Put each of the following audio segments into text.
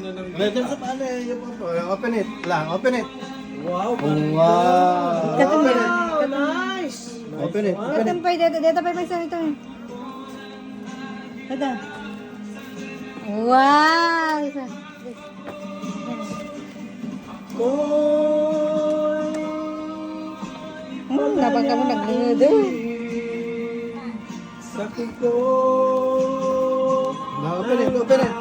Letter sa paano open it lang, open it. Wow. Wow. Nice. Open it, open it. Dito pa, dito pa, isa ito. Ito. Wow! Isa. Nabangga mo naglingod eh. Sa kuko. Open it, open it.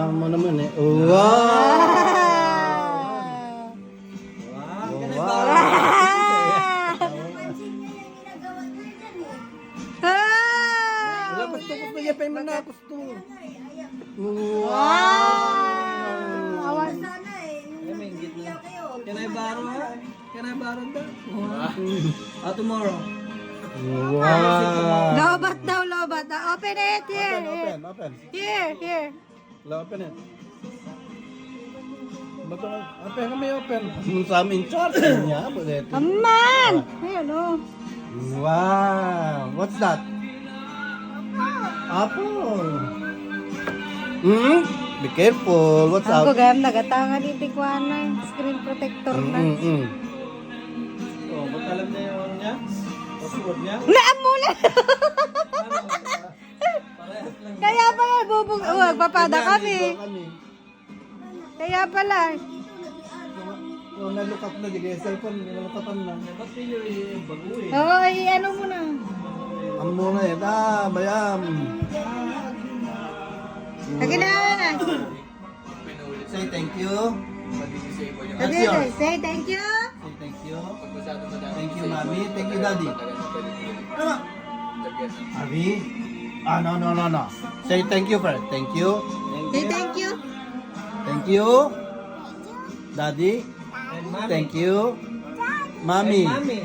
Mo naman eh. Wow. Wow. Wow. Wala gusto ko niya pa man na gusto. Wow. Awan. Can I borrow ha? Can I borrow that? Tomorrow. Wow. Lobat daw, lobat. Open it. Here, here. Open. Here, here. Open it. Bato, open kami open. Sa amin charge niya, budet. Aman! Ayun, oh. Wow. What's that? Apple. Hmm? Be careful. What's Ang out? kugayam nagatangan ni Tikwana. Screen protector na. Oh, ba't alam na yung niya? Password niya? Laan muna! Kaya pala, bubog. Magpapada kami. Kaya pala. Oh, na-look up na. Di cellphone. Nalukatan na. Ba't yung bago eh? Oo, ano mo na. Ang muna eh. Bayam. Kaginawa na. Say thank you. Okay, say thank you. Say thank you. Thank you, mommy. Thank you, daddy. Ano? Abi? No. Say thank you first. Thank you. Say thank you. Thank you. Daddy. And mommy. Thank you. Mommy. Mommy.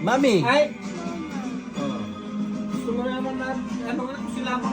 Mommy. Ay! Gusto mo naman na, ano nga, sila ka.